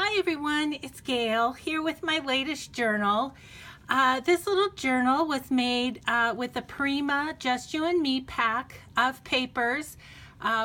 Hi everyone, it's Gail here with my latest journal. This little journal was made with a Prima Just You and Me pack of papers,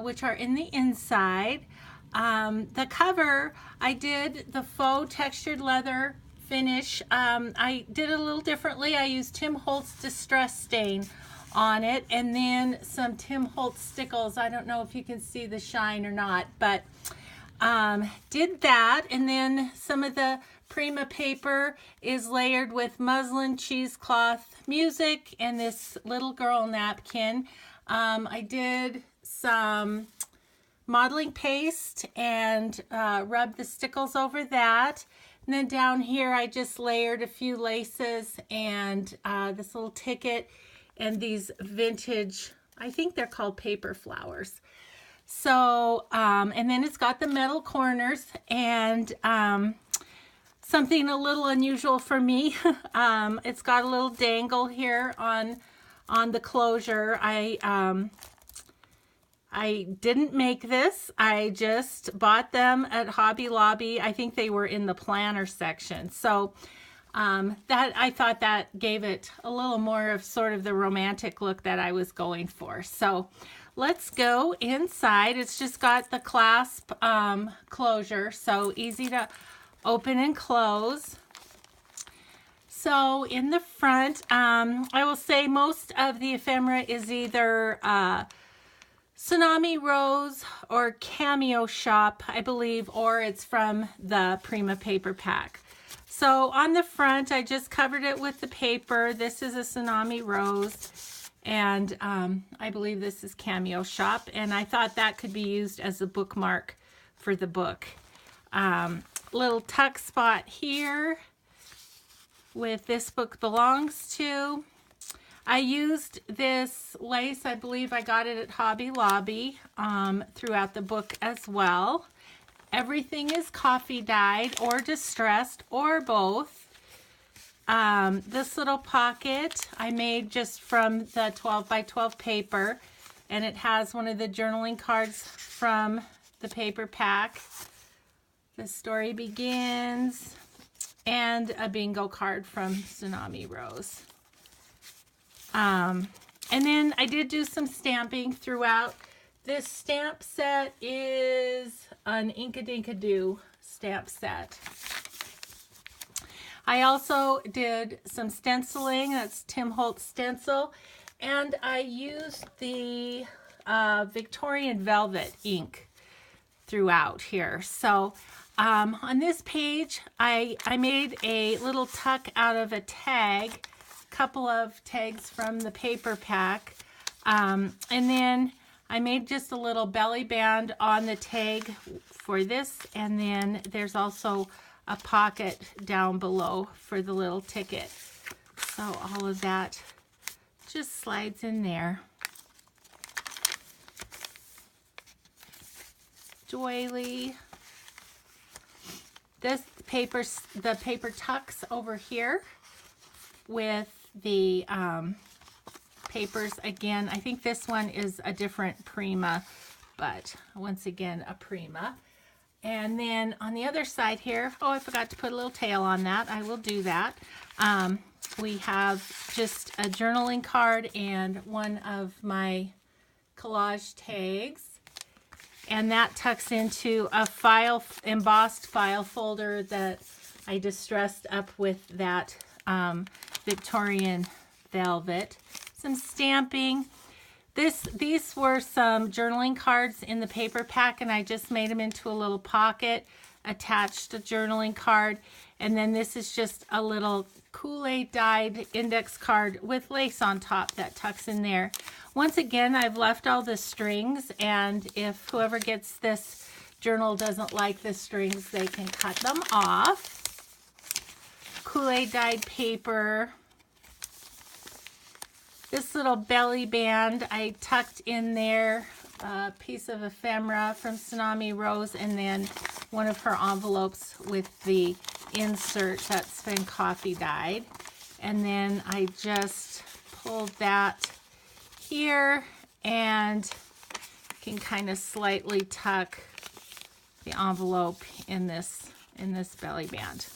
which are in the inside. The cover, I did the faux textured leather finish. I did it a little differently. I used Tim Holtz Distress Stain on it and then some Tim Holtz stickles. I don't know if you can see the shine or not, but did that, and then some of the Prima paper is layered with muslin, cheesecloth, music, and this little girl napkin. I did some modeling paste and rubbed the stickles over that. And then down here I just layered a few laces and this little ticket and these vintage, I think they're called paper flowers. So, and then it's got the metal corners and something a little unusual for me. It's got a little dangle here on the closure. I didn't make this. I just bought them at Hobby Lobby. I think they were in the planner section. So that I thought that gave it a little more of sort of the romantic look that I was going for. So let's go inside. It's just got the clasp closure, so easy to open and close. So in the front, I will say most of the ephemera is either Tsunami Rose or Cameo Shop, I believe, or it's from the Prima paper pack. So on the front, I just covered it with the paper. This is a Tsunami Rose. And I believe this is Cameo Shop, and I thought that could be used as a bookmark for the book. Little tuck spot here with This Book Belongs To. I used this lace, I believe I got it at Hobby Lobby, throughout the book as well. Everything is coffee dyed or distressed or both. This little pocket I made just from the 12 by 12 paper, and it has one of the journaling cards from the paper pack. The story begins, and a bingo card from Tsunami Rose. And then I did do some stamping throughout. This stamp set is an Inkadinkadoo stamp set. I also did some stenciling. That's Tim Holtz stencil, and I used the Victorian Velvet ink throughout here. So on this page, I made a little tuck out of a tag, a couple of tags from the paper pack, and then I made just a little belly band on the tag for this, and then there's also a pocket down below for the little ticket. So all of that just slides in there. Doily. This paper, the paper tucks over here with the papers again. I think this one is a different Prima, but once again a Prima. And then on the other side here, oh, I forgot to put a little tail on that. I will do that. We have just a journaling card and one of my collage tags. And that tucks into a file, embossed file folder that I distressed up with that Victorian velvet. Some stamping. These were some journaling cards in the paper pack, and I just made them into a little pocket, attached a journaling card, and then this is just a little Kool-Aid dyed index card with lace on top that tucks in there. Once again, I've left all the strings, and if whoever gets this journal doesn't like the strings, they can cut them off. Kool-Aid dyed paper. This little belly band, I tucked in there a piece of ephemera from Tsunami Rose, and then one of her envelopes with the insert that's been coffee dyed. And then I just pulled that here and can kind of slightly tuck the envelope in this in this belly band.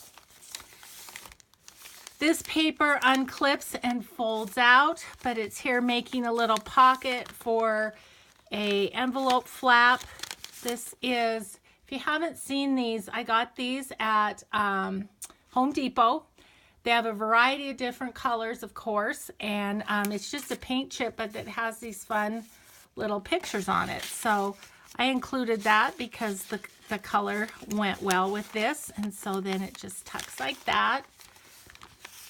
This paper unclips and folds out, but it's here making a little pocket for a envelope flap. This is, if you haven't seen these, I got these at Home Depot. They have a variety of different colors, of course, and it's just a paint chip, but it has these fun little pictures on it. So I included that because the color went well with this, and so then it just tucks like that.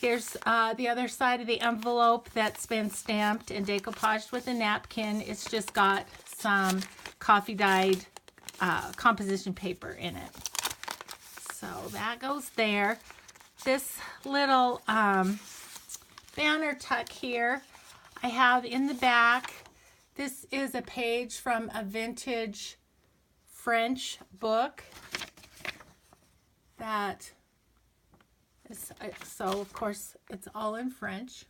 Here's the other side of the envelope that's been stamped and decoupaged with a napkin. It's just got some coffee dyed composition paper in it. So that goes there. This little banner tuck here I have in the back. This is a page from a vintage French book that is, so of course it's all in French.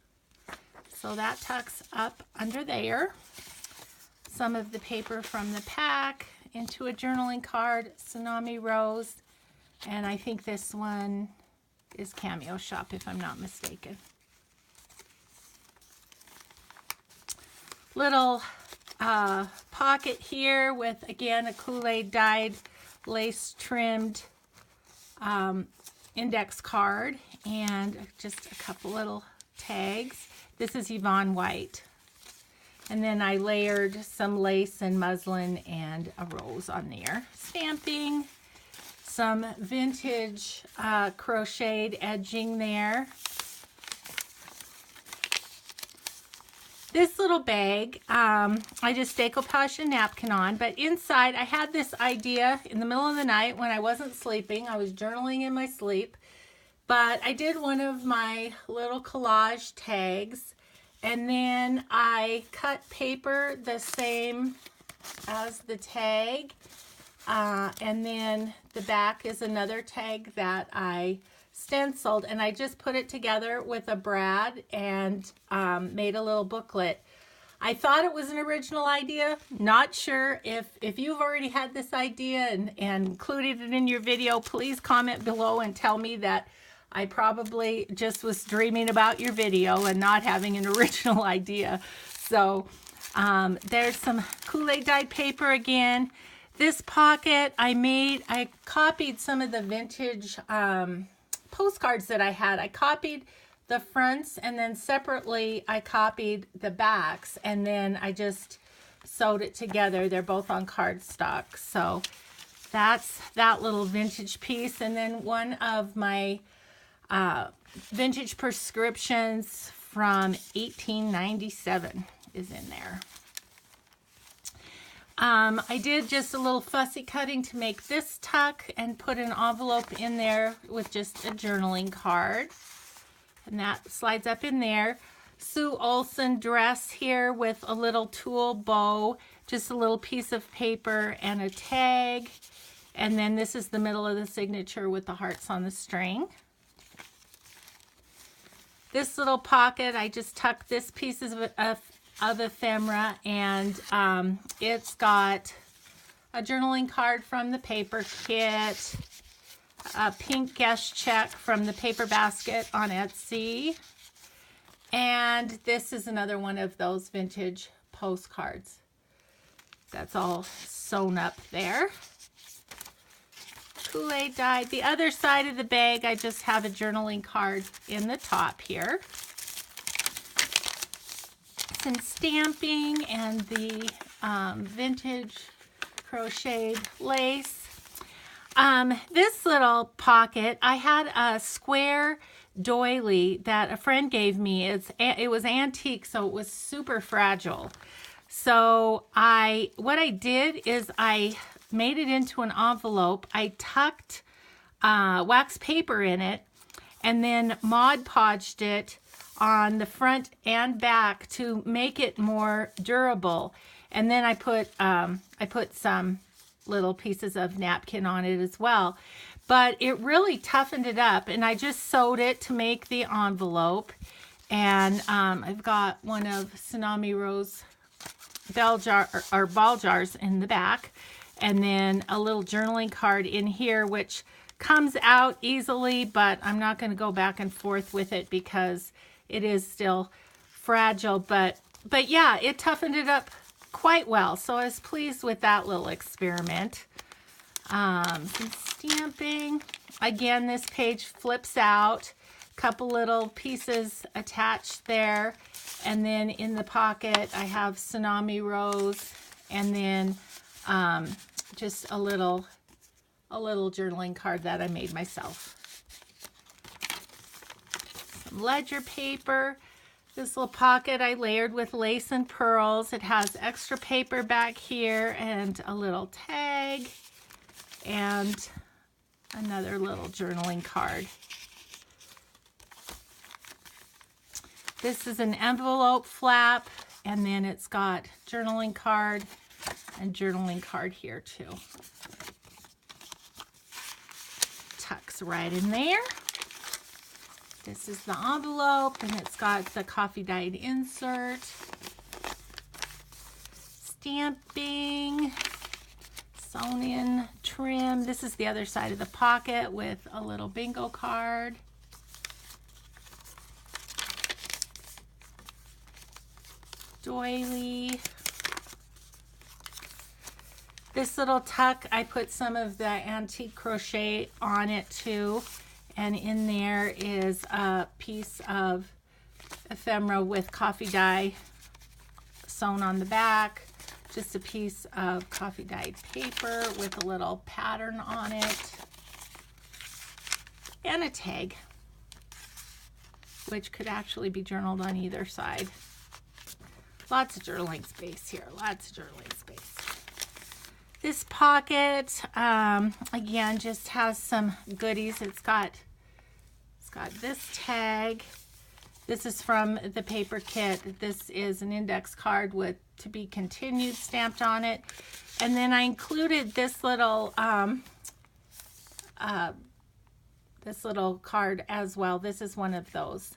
So that tucks up under there. Some of the paper from the pack into a journaling card, Tsunami Rose, and I think this one is Cameo Shop if I'm not mistaken. Little pocket here with, again, a Kool-Aid dyed lace trimmed index card and just a couple little tags. This is Yvonne White. And then I layered some lace and muslin and a rose on there. Stamping, some vintage crocheted edging there. This little bag, I just decoupaged a napkin on, but inside I had this idea in the middle of the night when I wasn't sleeping. I was journaling in my sleep, but I did one of my little collage tags, and then I cut paper the same as the tag, and then the back is another tag that I stenciled, and I just put it together with a brad and made a little booklet. I thought it was an original idea. Not sure if you've already had this idea and included it in your video. Please comment below and tell me that I probably just was dreaming about your video and not having an original idea. So there's some Kool-Aid dyed paper again. This pocket I copied some of the vintage postcards that I had. I copied the fronts, and then separately I copied the backs, and then I just sewed it together. They're both on cardstock. So that's that little vintage piece. And then one of my vintage prescriptions from 1897 is in there. I did just a little fussy cutting to make this tuck and put an envelope in there with just a journaling card. And that slides up in there. Sue Olson dress here with a little tulle bow, just a little piece of paper and a tag. And then this is the middle of the signature with the hearts on the string. This little pocket, I just tucked this piece of ephemera, and it's got a journaling card from the paper kit, a pink guest check from the paper basket on Etsy, and this is another one of those vintage postcards. That's all sewn up there. Kool-Aid dyed. The other side of the bag, I just have a journaling card in the top here. Some stamping and the vintage crocheted lace. This little pocket, I had a square doily that a friend gave me. It was antique, so it was super fragile. So what I did is I made it into an envelope. I tucked wax paper in it and then Mod Podged it on the front and back to make it more durable. And then I put some little pieces of napkin on it as well. But it really toughened it up, and I just sewed it to make the envelope. And I've got one of Tsunami Rose ball jars in the back, and then a little journaling card in here, which comes out easily, but I'm not going to go back and forth with it because it is still fragile. But yeah, it toughened it up quite well. So I was pleased with that little experiment. Some stamping. Again, this page flips out. Couple little pieces attached there. And then in the pocket, I have Tsunami Rose. And then just a little journaling card that I made myself. Some ledger paper. This little pocket I layered with lace and pearls. It has extra paper back here and a little tag and another little journaling card. This is an envelope flap, and then it's got journaling card and journaling card here too. Tucks right in there. This is the envelope, and it's got the coffee dyed insert. Stamping, sewn in trim. This is the other side of the pocket with a little bingo card. Doily. This little tuck, I put some of the antique crochet on it too. And in there is a piece of ephemera with coffee dye sewn on the back. Just a piece of coffee dyed paper with a little pattern on it. And a tag, which could actually be journaled on either side. Lots of journaling space here, lots of journaling space. This pocket, again, just has some goodies. It's got this tag. This is from the paper kit. This is an index card with "to be continued" stamped on it. And then I included this little card as well. This is one of those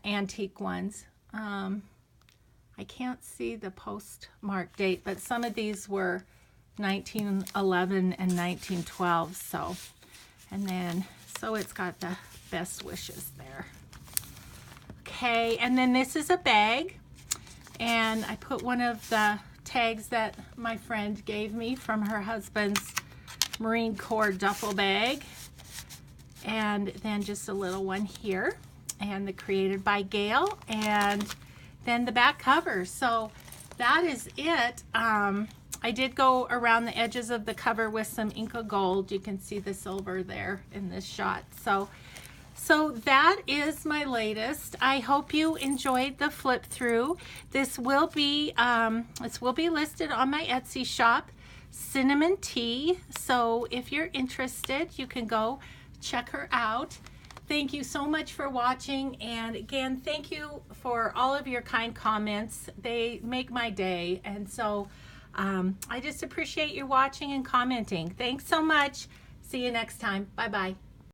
antique ones. I can't see the postmark date, but some of these were 1911 and 1912. So it's got the best wishes there. Okay, and then this is a bag, and I put one of the tags that my friend gave me from her husband's Marine Corps duffel bag, and then just a little one here, and the Created by Gail, and then the back cover. So that is it. I did go around the edges of the cover with some Inca Gold. You can see the silver there in this shot. So that is my latest. I hope you enjoyed the flip through. This will be listed on my Etsy shop, Cinnamon Tea. So if you're interested, you can go check her out. Thank you so much for watching, and again, thank you for all of your kind comments. They make my day, and so I just appreciate you watching and commenting. Thanks so much. See you next time. Bye-bye.